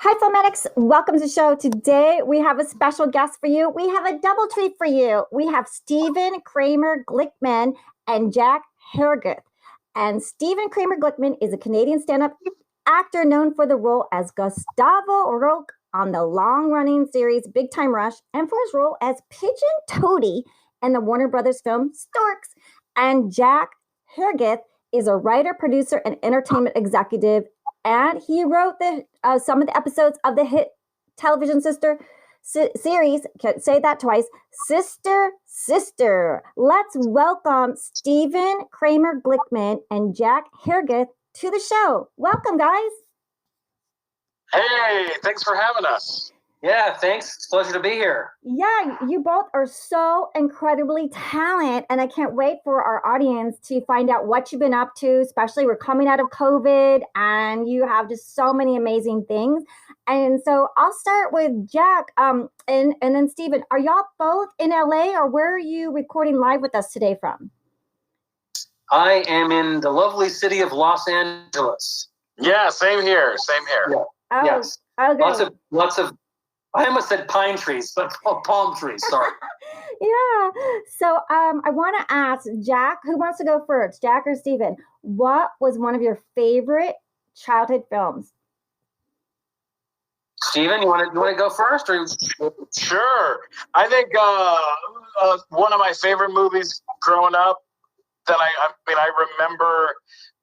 Hi, Filmatics. Welcome to the show. Today, we have a special guest for you. We have a double treat for you. We have Stephen Kramer Glickman and Jack Herrguth. And Stephen Kramer Glickman is a Canadian stand-up actor known for the role as Gustavo Rocque on the long-running series Big Time Rush and for his role as Pigeon Toady in the Warner Brothers film STORKS. And Jack Herrguth is a writer, producer, and entertainment executive, and he wrote some of the episodes of the hit television series, can't say that twice, Sister, Sister. Let's welcome Stephen Kramer Glickman and Jack Herrguth to the show. Welcome, guys. Hey, thanks for having us. Yeah, thanks. It's a pleasure to be here. Yeah, you both are so incredibly talented, and I can't wait for our audience to find out what you've been up to, especially we're coming out of COVID, and you have just so many amazing things. And so I'll start with Jack, and then Stephen. Are y'all both in LA, or where are you recording live with us today from? I am in the lovely city of Los Angeles. Yeah, same here. Same here. Yeah. Oh, yes. okay. Lots of. I almost said pine trees, but palm trees. Sorry. Yeah. So I want to ask Jack, who wants to go first, Jack or Stephen? What was one of your favorite childhood films? Stephen, you want to go first, or? Sure. I think one of my favorite movies growing up that I remember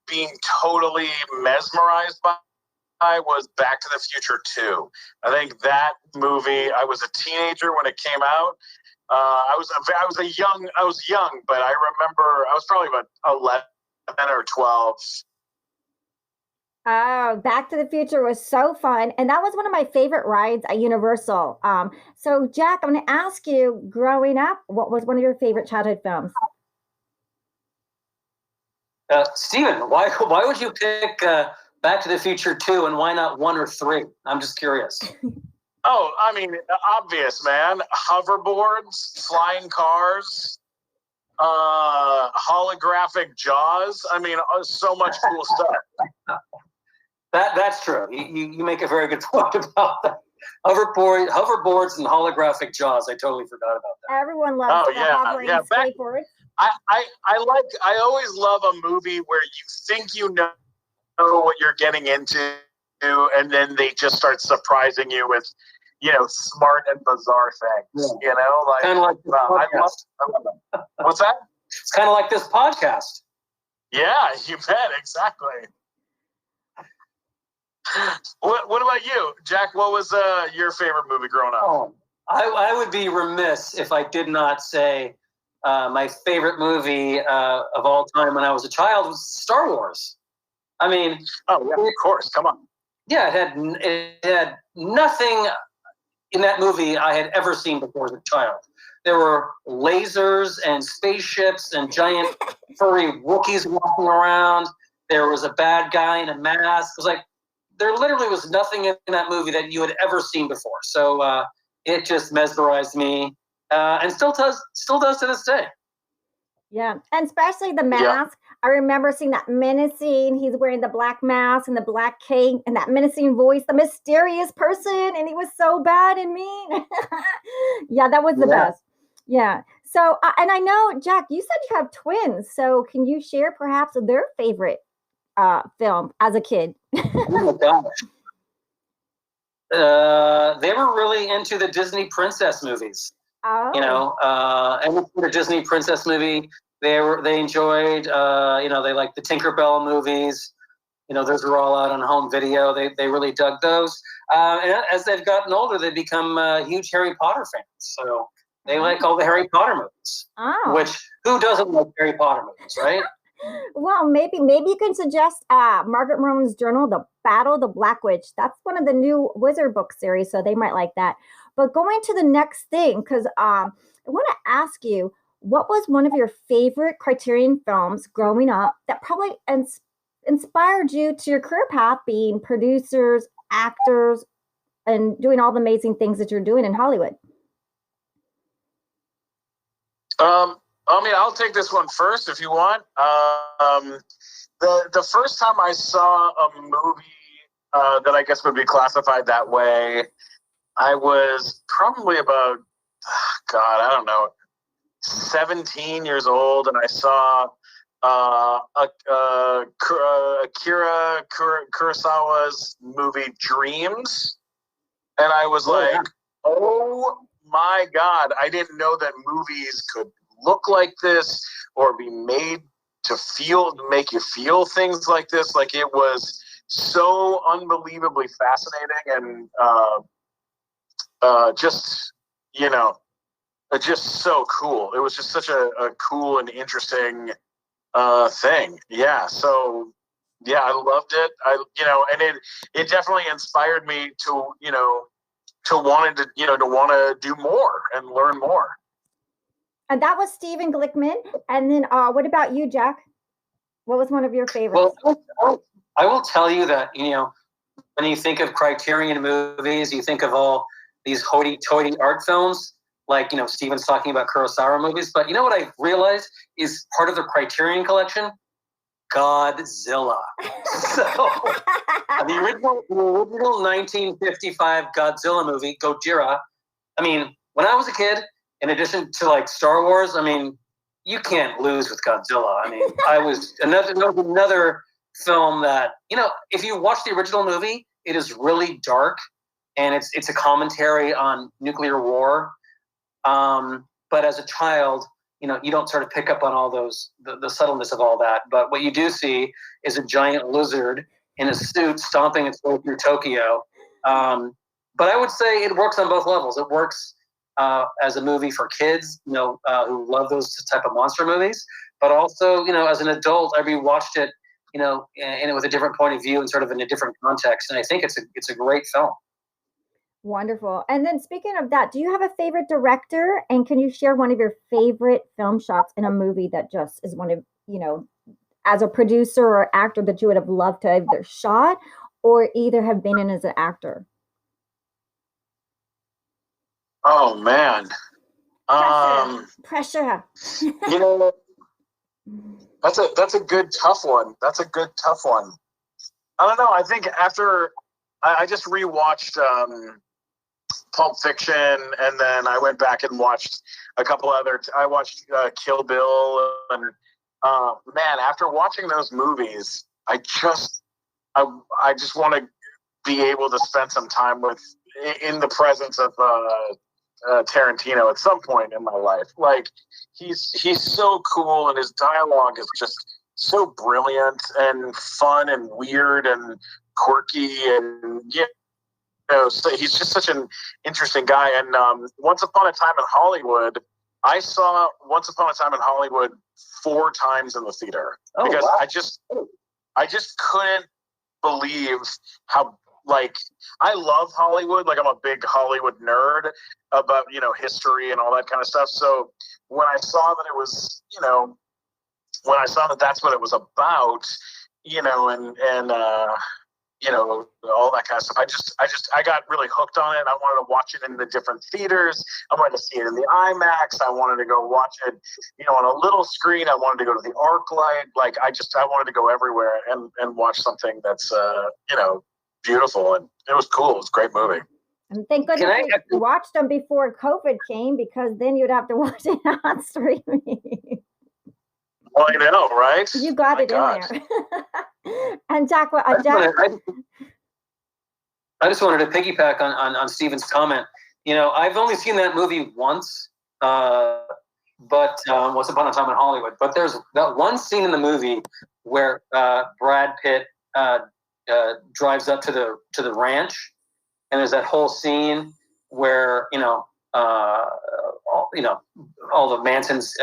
being totally mesmerized by was Back to the Future 2. I think that movie, I was a teenager when it came out. I was young, but I remember I was probably about 11 or 12. Oh, Back to the Future was so fun. And that was one of my favorite rides at Universal. So Jack, I'm going to ask you, growing up, what was one of your favorite childhood films? Stephen, why would you pick Back to the Future 2 and why not 1 or 3? I'm just curious. Oh, I mean, obvious, man. Hoverboards, flying cars, holographic Jaws. I mean, so much cool stuff. That's true. You make a very good point about that. Hoverboards and holographic Jaws. I totally forgot about that. Everyone loves hovering skateboards. I always love a movie where you think you know what you're getting into, and then they just start surprising you with, smart and bizarre things. Yeah. Like kind of like this I love that. What's that? It's kind of like this podcast. Yeah, you bet. Exactly. What about you, Jack? What was your favorite movie growing up? Oh, I would be remiss if I did not say my favorite movie of all time when I was a child was Star Wars. I mean, oh yeah, of course. Come on. Yeah, it had nothing in that movie I had ever seen before as a child. There were lasers and spaceships and giant furry Wookiees walking around. There was a bad guy in a mask. It was like there literally was nothing in that movie that you had ever seen before. So it just mesmerized me, and still does to this day. Yeah, and especially the mask. Yeah. I remember seeing that menacing, he's wearing the black mask and the black cape and that menacing voice, the mysterious person, and he was so bad and mean. Yeah, that was the best. Yeah. So, and I know, Jack, you said you have twins. So can you share perhaps their favorite film as a kid? Oh, my gosh. They were really into the Disney princess movies. Oh. And the Disney princess movie, they enjoyed, they liked the Tinkerbell movies. Those were all out on home video. They really dug those. And as they've gotten older, they become huge Harry Potter fans. So they like all the Harry Potter movies. Oh. Which, who doesn't like Harry Potter movies, right? Well, maybe you can suggest Margaret Merlin's journal, The Battle of the Black Witch. That's one of the new Wizard book series, so they might like that. But going to the next thing, because I want to ask you, what was one of your favorite Criterion films growing up that probably inspired you to your career path, being producers, actors, and doing all the amazing things that you're doing in Hollywood? I'll take this one first if you want. The first time I saw a movie that I guess would be classified that way. I was probably about, God, I don't know, 17 years old, and I saw Akira Kurosawa's movie Dreams, and I was like, oh my God, I didn't know that movies could look like this or be made to make you feel things like this. Like, it was so unbelievably fascinating and just, you know, just so cool. It was just such a cool and interesting thing. Yeah. So yeah, I loved it. And it definitely inspired me to want to do more and learn more. And that was Stephen Glickman. And then what about you, Jack? What was one of your favorites? Well, I will tell you that, when you think of Criterion movies, you think of all these hoity-toity art films, like, Steven's talking about Kurosawa movies. But you know what I realized is part of the Criterion collection? Godzilla. So the original 1955 Godzilla movie, Gojira. I mean, when I was a kid, in addition to like Star Wars, I mean, you can't lose with Godzilla. I mean, I was another film that, if you watch the original movie, it is really dark, and it's a commentary on nuclear war. But as a child, you don't sort of pick up on all those, the subtleness of all that. But what you do see is a giant lizard in a suit stomping its way through Tokyo. But I would say it works on both levels. It works as a movie for kids, who love those type of monster movies. But also, as an adult, I rewatched it, and with a different point of view and sort of in a different context. And I think it's a great film. Wonderful. And then speaking of that, do you have a favorite director? And can you share one of your favorite film shots in a movie that just is one of, as a producer or actor that you would have loved to have either shot or either have been in as an actor? Oh, man. Pressure. That's a good, tough one. I don't know. I think after I just rewatched Pulp Fiction, and then I went back and watched a couple other. I watched Kill Bill, and man, after watching those movies, I just want to be able to spend some time in the presence of Tarantino at some point in my life. Like, he's so cool, and his dialogue is just so brilliant and fun and weird and quirky, and so he's just such an interesting guy. And Once Upon a Time in Hollywood, I saw Once Upon a Time in Hollywood 4 times in the theater because wow. I just couldn't believe how, like, I love Hollywood. Like, I'm a big Hollywood nerd about, history and all that kind of stuff. So when I saw that it was, when I saw that that's what it was about, all that kind of stuff, I got really hooked on it. I wanted to watch it in the different theaters. I wanted to see it in the IMAX. I wanted to go watch it, on a little screen. I wanted to go to the ArcLight. Like, I wanted to go everywhere and watch something that's, beautiful. And it was cool. It was a great movie. And thank goodness we watched them before COVID came, because then you'd have to watch it on streaming. Well, I know, right? You got it in there. And Jack, I just wanted to piggyback on Stephen's comment. I've only seen that movie once, but Once Upon a Time in Hollywood. But there's that one scene in the movie where Brad Pitt drives up to the ranch, and there's that whole scene where all the Manson's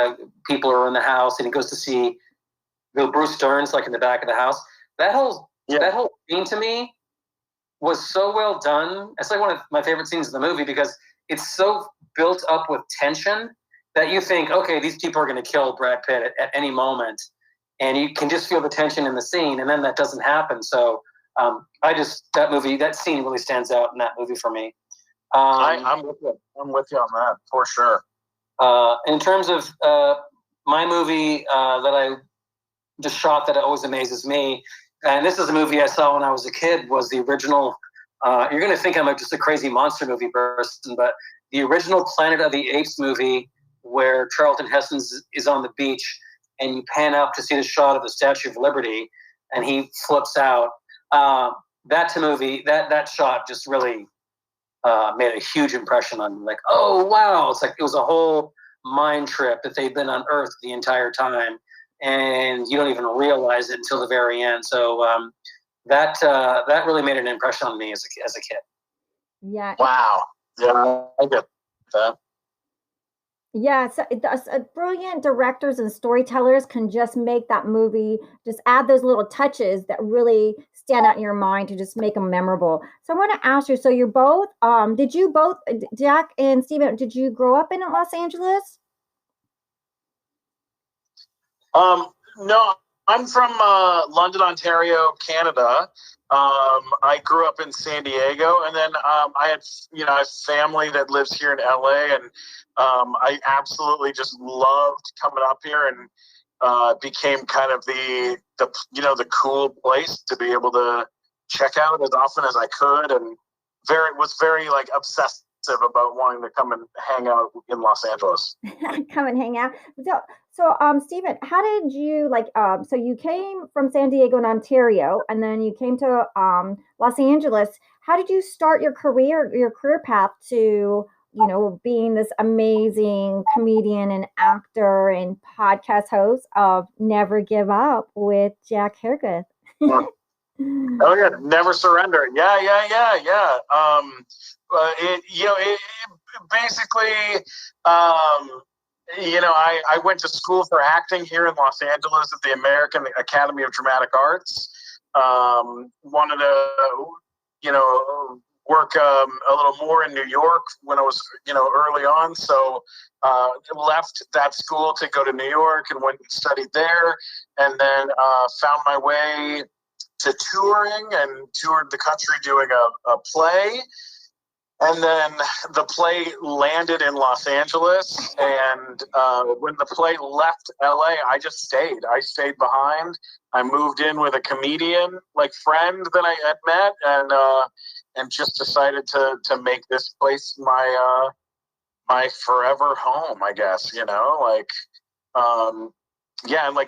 people are in the house, and he goes to see Bruce Dern's like in the back of the house. That whole scene to me was so well done. It's like one of my favorite scenes in the movie because it's so built up with tension that you think, okay, these people are going to kill Brad Pitt at any moment, and you can just feel the tension in the scene, and then that doesn't happen. So that scene really stands out in that movie for me. I'm with you on that for sure. In terms of my movie that I just shot that always amazes me And this is a movie I saw when I was a kid, was the original. You're going to think I'm just a crazy monster movie person, but the original Planet of the Apes movie where Charlton Heston is on the beach and you pan up to see the shot of the Statue of Liberty and he flips out. That shot just really made a huge impression on me. Like, oh, wow. It's like it was a whole mind trip that they've been on Earth the entire time. And you don't even realize it until the very end. So that really made an impression on me as a kid. Yeah. Wow. Yeah, I get that. Yeah, so brilliant directors and storytellers can just make that movie, just add those little touches that really stand out in your mind to just make them memorable. So I want to ask you, so you're both, did you both, Jack and Stephen, did you grow up in Los Angeles? No, I'm from London, Ontario, Canada. I grew up in San Diego, and then I had, I have family that lives here in LA, and I absolutely just loved coming up here, and became kind of the cool place to be able to check out as often as I could, and was very like obsessive about wanting to come and hang out in Los Angeles. Come and hang out. So, Stephen, how did you so you came from San Diego and Ontario, and then you came to Los Angeles. How did you start your career path to, being this amazing comedian and actor and podcast host of Never Give Up with Jack Herrguth? Oh yeah, Never Surrender. Yeah. It basically, I went to school for acting here in Los Angeles at the American Academy of Dramatic Arts. Wanted to, work a little more in New York when I was, early on. So left that school to go to New York and went and studied there, and then found my way to touring and toured the country doing a play. And then the play landed in Los Angeles. And when the play left LA, I just stayed. I stayed behind. I moved in with a comedian, friend that I had met, and just decided to make this place my forever home, I guess, and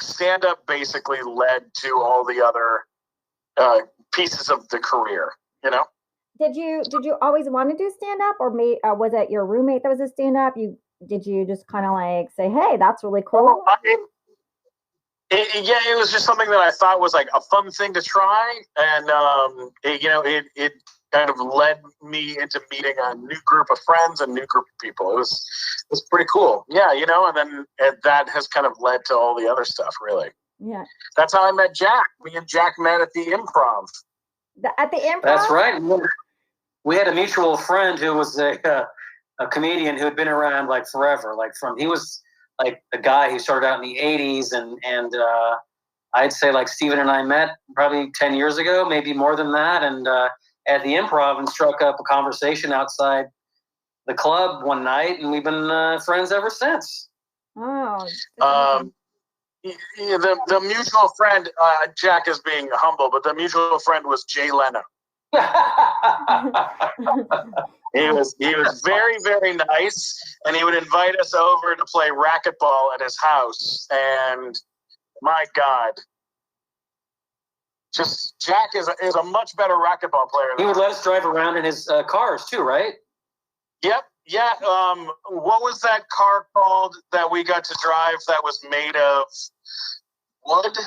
stand-up basically led to all the other pieces of the career, Did you always want to do stand up, or was it your roommate that was a stand up? Did you just kind of say, "Hey, that's really cool"? It was just something that I thought was a fun thing to try, and it kind of led me into meeting a new group of friends, a new group of people. It was pretty cool, and then that has kind of led to all the other stuff, really. Yeah, that's how I met Jack. Me and Jack met at the Improv. At the Improv? That's right. We had a mutual friend who was a comedian who had been around forever. He was a guy who started out in the 80s, and I'd say Stephen and I met probably 10 years ago, maybe more than that, and at the Improv, and struck up a conversation outside the club one night, and we've been friends ever since. Oh. The mutual friend, Jack is being humble, but the mutual friend was Jay Leno. He was very, very nice, and he would invite us over to play racquetball at his house. And my God, just Jack is a much better racquetball player. He would let us drive around in his cars too, right? Yep. Yeah. What was that car called that we got to drive that was made of wood?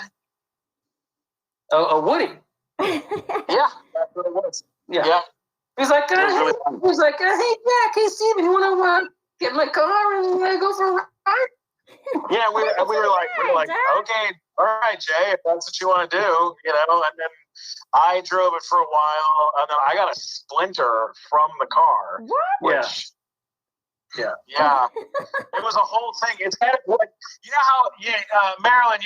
A Woody. Yeah, that's what it was. Yeah. He's like, hey, Jack, hey, Stephen, you want to get in my car and go for a ride? Yeah, we were like, okay, all right, Jay, if that's what you want to do, and then I drove it for a while, and then I got a splinter from the car. What? Yeah. It was a whole thing. It's kind of like, Marilyn,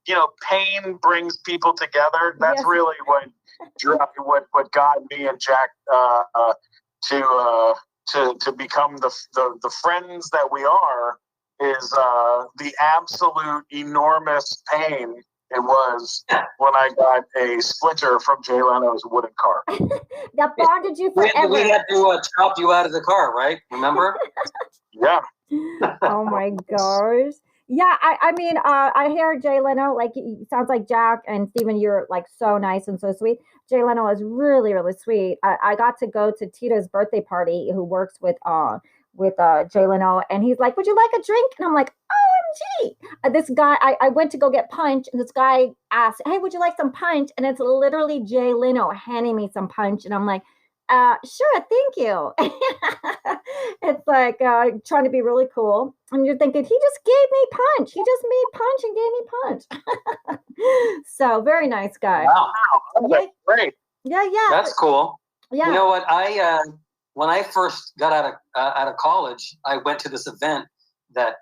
how pain brings people together. That's really what got me and Jack to become the friends that we are. Is the absolute enormous pain it was when I got a splinter from Jay Leno's wooden car. That bonded you forever. We had to chop you out of the car, right? Remember? Yeah. Oh my gosh. Yeah, I mean, I hear Jay Leno, like, sounds like Jack and Stephen, you're like so nice and so sweet. Jay Leno is really, really sweet. I got to go to Tito's birthday party, who works with Jay Leno, and he's like, "Would you like a drink?" And I'm like, "OMG!" This guy, I went to go get punch, and this guy asked, "Hey, would you like some punch?" And it's literally Jay Leno handing me some punch, and I'm like, "Sure, thank you." It's like trying to be really cool, and you're thinking, he just gave me punch. He just made punch and gave me punch. So very nice guy. Wow, Yeah, Great. yeah. that's cool. Yeah. You know what? When I first got out of college, I went to this event that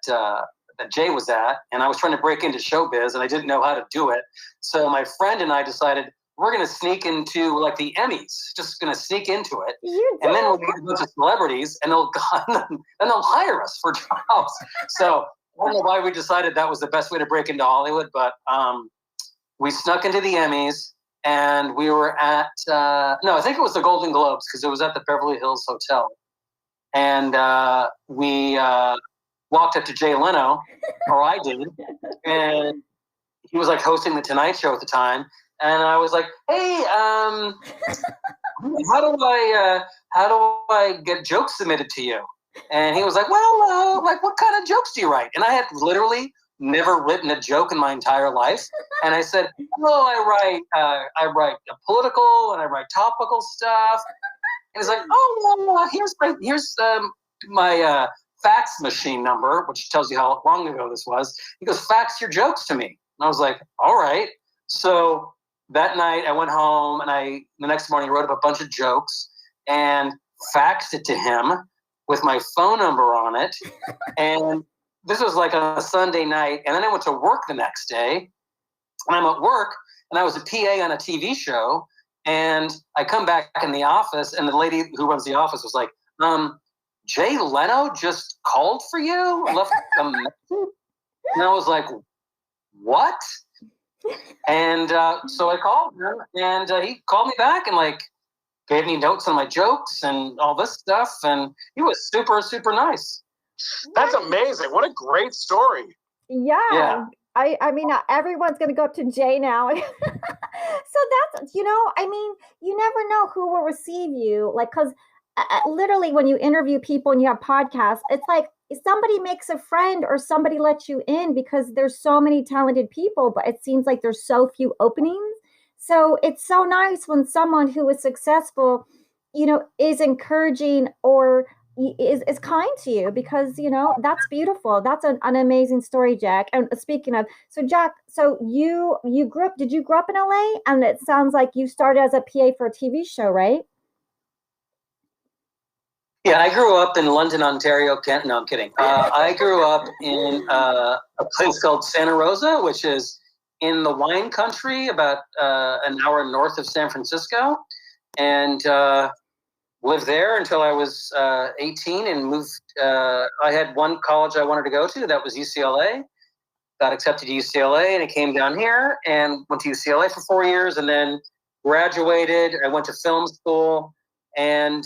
Jay was at, and I was trying to break into showbiz, and I didn't know how to do it. So my friend and I decided we're going to sneak into like the Emmys, just going to sneak into it, and then we'll get a bunch of celebrities, and they'll hire us for jobs. So I don't know why we decided that was the best way to break into Hollywood, but we snuck into the Emmys. And we were at, I think it was the Golden Globes, because it was at the Beverly Hills Hotel. And we walked up to Jay Leno, or I did, and he was like hosting the Tonight Show at the time. And I was like, "Hey, how do I get jokes submitted to you?" And he was like, "Well, like, what kind of jokes do you write?" And I had literally never written a joke in my entire life, and I said, "Oh, I write political and I write topical stuff." And he's like, "Oh, well, here's my fax machine number," which tells you how long ago this was. He goes, "Fax your jokes to me." And I was like, "All right." So that night I went home, and the next morning wrote up a bunch of jokes and faxed it to him with my phone number on it, and this was like on a Sunday night, and then I went to work the next day, and I'm at work, and I was a PA on a TV show, and I come back in the office, and the lady who runs the office was like, "Jay Leno just called for you? Left a message?" And I was like, "What?" And so I called him, and he called me back and like gave me notes on my jokes and all this stuff, and he was super, super nice. That's amazing. What a great story. Yeah. I mean, everyone's going to go up to Jay now. So that's, I mean, you never know who will receive you. Like, because literally when you interview people and you have podcasts, it's like somebody makes a friend or somebody lets you in, because there's so many talented people, but it seems like there's so few openings. So it's so nice when someone who is successful, is encouraging or is kind to you, because that's beautiful. That's an amazing story, Jack. And speaking of, so Jack, so you did you grow up in LA? And it sounds like you started as a PA for a TV show, right? Yeah, I grew up in London, Ontario. No, I'm kidding. I grew up in a place called Santa Rosa, which is in the wine country, about an hour north of San Francisco, and lived there until I was 18 and moved. I had one college I wanted to go to, that was UCLA. Got accepted to UCLA, and I came down here and went to UCLA for 4 years, and then graduated. I went to film school, and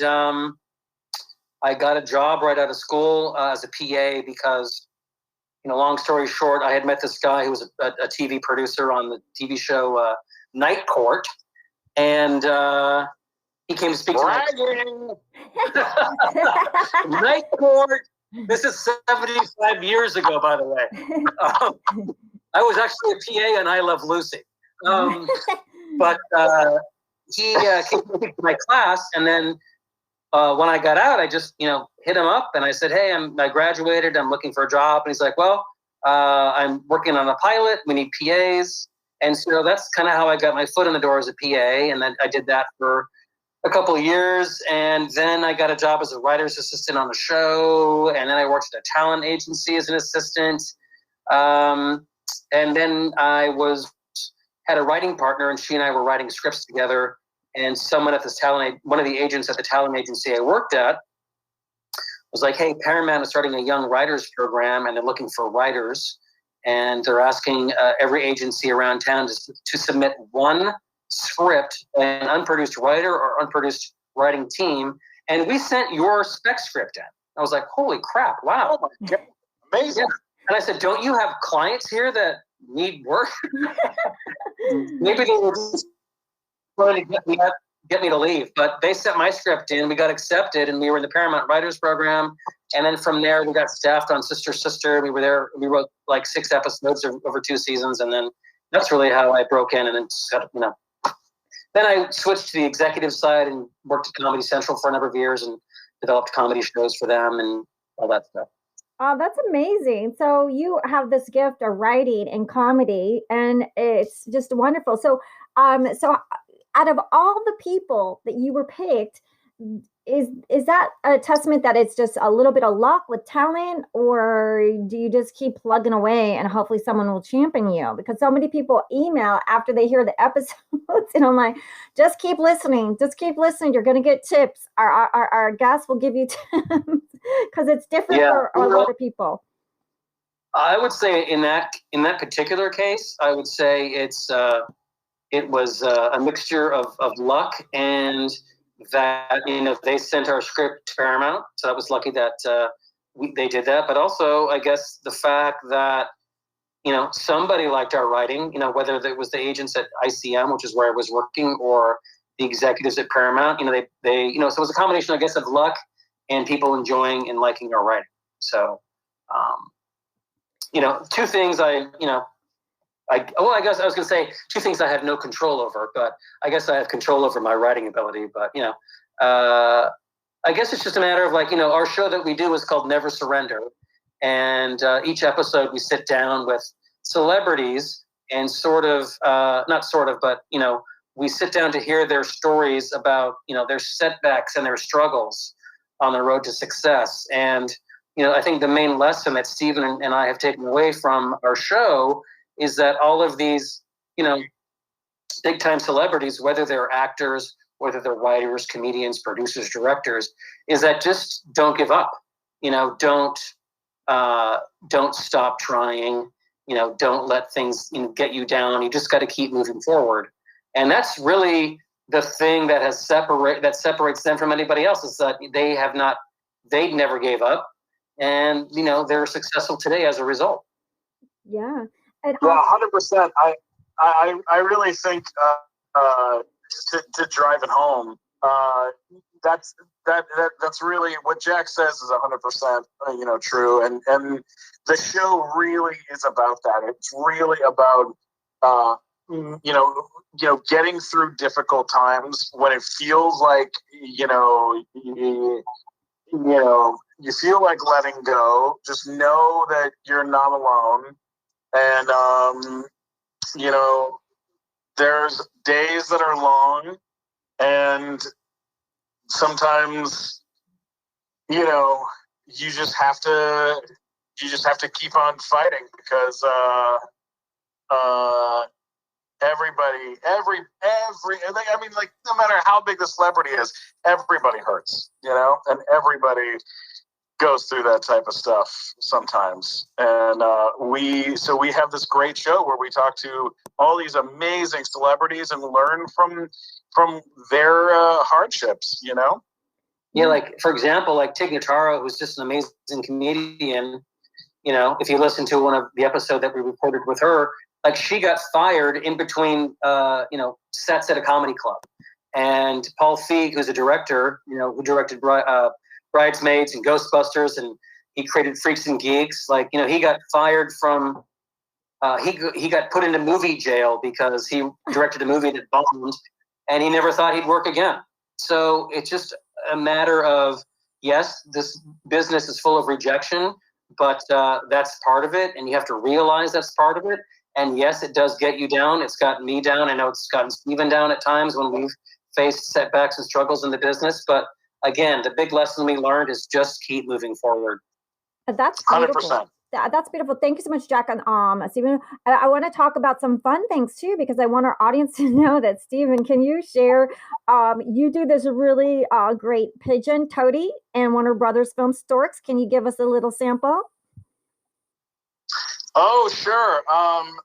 I got a job right out of school as a PA because, long story short, I had met this guy who was a TV producer on the TV show Night Court, and he came to speak to me. Night Court. This is 75 years ago, by the way. I was actually a PA on I Love Lucy. But he came to speak to my class, and then when I got out, I just, hit him up, and I said, "Hey, I graduated. I'm looking for a job." And he's like, "Well, I'm working on a pilot. We need PAs." And so that's kind of how I got my foot in the door as a PA. And then I did that for a couple of years. And then I got a job as a writer's assistant on a show. And then I worked at a talent agency as an assistant. And then I had a writing partner, and she and I were writing scripts together. And someone at one of the agents at the talent agency I worked at was like, "Hey, Paramount is starting a young writers program, and they're looking for writers. and they're asking every agency around town to submit one script, an unproduced writer or unproduced writing team, and we sent your spec script in. I was like, holy crap, wow. Oh my God. Amazing. Yeah. And I said, don't you have clients here that need work? Maybe they were just trying to get me to leave. But they sent my script in, we got accepted, and we were in the Paramount Writers Program. And then from there, we got staffed on Sister Sister. We were there, we wrote like 6 episodes over 2 seasons. And then that's really how I broke in. And then, then I switched to the executive side and worked at Comedy Central for a number of years and developed comedy shows for them and all that stuff. Oh, that's amazing. So you have this gift of writing and comedy, and it's just wonderful. So, so out of all the people that you were picked, is that a testament that it's just a little bit of luck with talent, or do you just keep plugging away and hopefully someone will champion you? Because so many people email after they hear the episodes, and I'm like, just keep listening. Just keep listening. You're going to get tips. Our guests will give you tips because it's different for a lot of people. I would say in that particular case, I would say it was a mixture of luck and that, they sent our script to Paramount. So I was lucky that they did that. But also, I guess the fact that, somebody liked our writing, whether it was the agents at ICM, which is where I was working, or the executives at Paramount, they so it was a combination, I guess, of luck and people enjoying and liking our writing. So, 2 things I guess I was going to say 2 things I have no control over, but I guess I have control over my writing ability. But, I guess it's just a matter of our show that we do is called Never Surrender. And each episode we sit down with celebrities and we sit down to hear their stories about, their setbacks and their struggles on the road to success. And, I think the main lesson that Stephen and I have taken away from our show is that all of these, big time celebrities, whether they're actors, whether they're writers, comedians, producers, directors, is that just don't give up. Don't stop trying. Don't let things get you down. You just got to keep moving forward. And that's really the thing that separates them from anybody else, is that they never gave up, and they're successful today as a result. Yeah. And 100%. I really think to drive it home, that's really what Jack says is 100% true, and the show really is about that. It's really about getting through difficult times when it feels like you feel like letting go. Just know that you're not alone. And, there's days that are long, and sometimes, you just have to keep on fighting, because, everybody, no matter how big the celebrity is, everybody hurts, and everybody goes through that type of stuff sometimes. And we have this great show where we talk to all these amazing celebrities and learn from their hardships, Yeah, like, for example, like Tig Notaro, who's just an amazing comedian. If you listen to one of the episode that we recorded with her, like, she got fired in between sets at a comedy club. And Paul Feig, who's a director, who directed Bridesmaids and Ghostbusters, and he created Freaks and Geeks. Like, he got fired from, he got put into movie jail because he directed a movie that bombed, and he never thought he'd work again. So it's just a matter of, yes, this business is full of rejection, but that's part of it, and you have to realize that's part of it. And yes, it does get you down. It's gotten me down. I know it's gotten Stephen down at times when we've faced setbacks and struggles in the business, but again, the big lesson we learned is just keep moving forward. That's beautiful. 100%. That's beautiful. Thank you so much, Jack. And Stephen, I want to talk about some fun things too, because I want our audience to know that, Stephen, can you share, you do this really great Pigeon Toady and Warner Brothers Film STORKS. Can you give us a little sample? Oh, sure.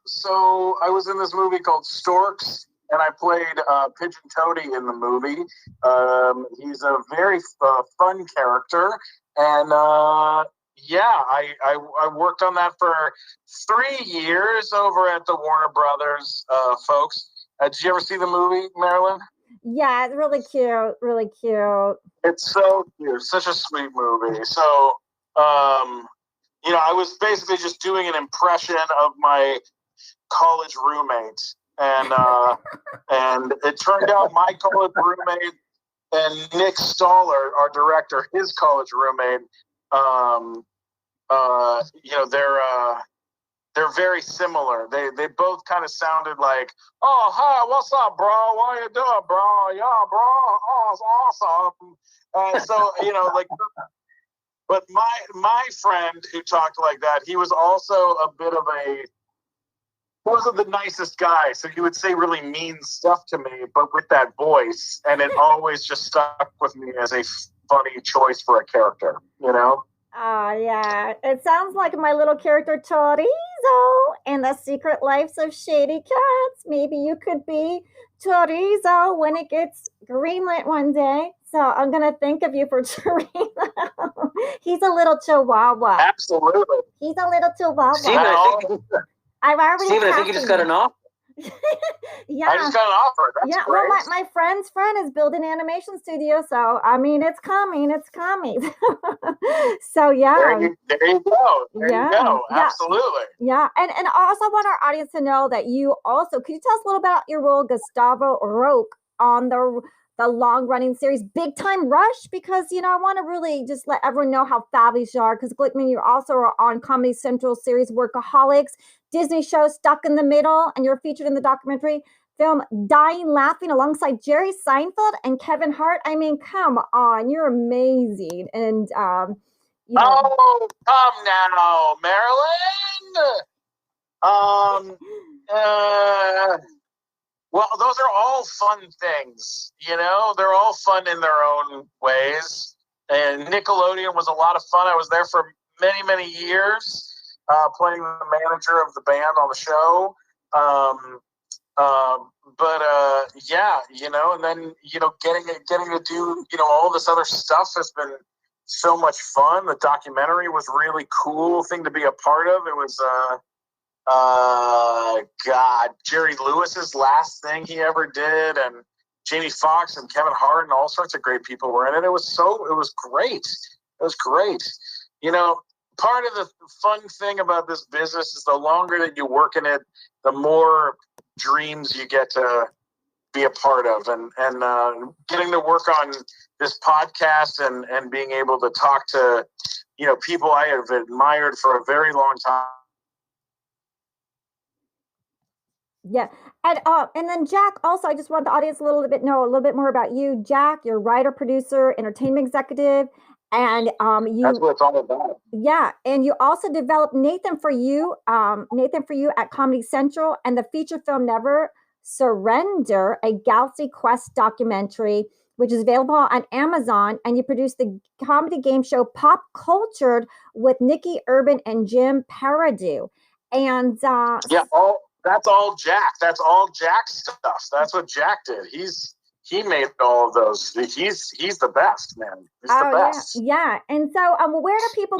So I was in this movie called Storks, and I played Pigeon Toady in the movie. He's a very fun character, and I worked on that for 3 years over at the Warner Brothers folks. Did you ever see the movie, Marilyn? Yeah, it's really cute, really cute. It's so cute, such a sweet movie. So, I was basically just doing an impression of my college roommate, and it turned out my college roommate and Nick Stoller, our director, his college roommate, they're very similar. They both kind of sounded like, "Oh, hi, what's up, bro? What you doing, bro? Yeah, bro. Oh, it's awesome." So but my friend who talked like that, he was also a bit of wasn't the nicest guy, so he would say really mean stuff to me, but with that voice, and it always just stuck with me as a funny choice for a character, Oh, yeah. It sounds like my little character Chorizo in The Secret Lives of Shady Cats. Maybe you could be Chorizo when it gets greenlit one day. So I'm going to think of you for Chorizo. He's a little chihuahua. Absolutely. He's a little chihuahua. Steven, I think you just got an offer. Yeah. I just got an offer. That's yeah. great. Well, my friend's friend is building an animation studio, so I mean, it's coming. It's coming. So yeah. There you go. There you go. Absolutely. Yeah, and I also want our audience to know that you also could you tell us a little bit about your role, Gustavo Rocque, on the long running series Big Time Rush, because I want to really just let everyone know how fabulous you are, because Glickman, you also are on Comedy Central series Workaholics, Disney show Stuck in the Middle, and you're featured in the documentary film Dying Laughing alongside Jerry Seinfeld and Kevin Hart. I mean, come on, you're amazing. And oh, come now, Marilyn. Well, those are all fun things, they're all fun in their own ways. And Nickelodeon was a lot of fun. I was there for many, many years, playing the manager of the band on the show. And then, getting to do, all this other stuff has been so much fun. The documentary was really cool thing to be a part of. It was, Jerry Lewis's last thing he ever did, and Jamie Foxx and Kevin Hart and all sorts of great people were in it. It was great. It was great. Part of the fun thing about this business is the longer that you work in it, the more dreams you get to be a part of, and getting to work on this podcast and being able to talk to, people I have admired for a very long time. Yeah. And then Jack, also, I just want the audience know a little bit more about you. Jack, you're writer, producer, entertainment executive, and that's what it's all about. Yeah, and you also developed Nathan for You at Comedy Central, and the feature film Never Surrender, a Galaxy Quest documentary, which is available on Amazon. And you produced the comedy game show Pop Cultured with Nikki Urban and Jim Paradu. And that's all Jack. That's all Jack stuff. That's what Jack did. He made all of those. He's the best, man. He's the best. Yeah. And so, where do people?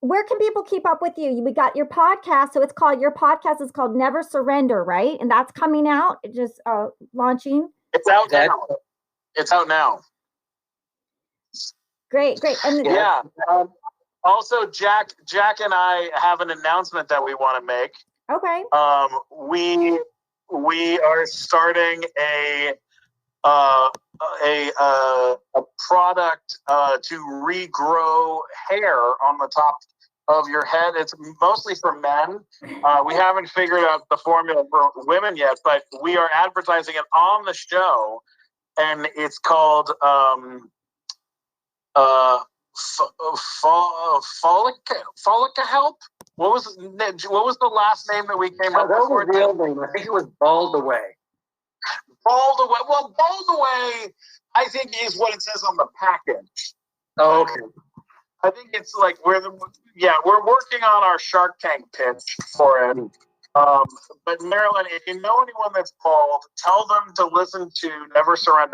Where can people keep up with you? We got your podcast. So your podcast is called Never Surrender, right? And that's coming out. It just launching. It's out now. It's out now. Great. And also, Jack and I have an announcement that we want to make. Okay. We are starting a product to regrow hair on the top of your head. It's mostly for men. We haven't figured out the formula for women yet, but we are advertising it on the show, and it's called Folica Help. What was the last name that we came up with? That was the real name. I think it was Bald Away. Bald Away. Well, Bald Away, I think, is what it says on the package. Oh, okay. I think it's like we're working on our Shark Tank pitch for it. But Marilyn, if you know anyone that's bald, tell them to listen to Never Surrender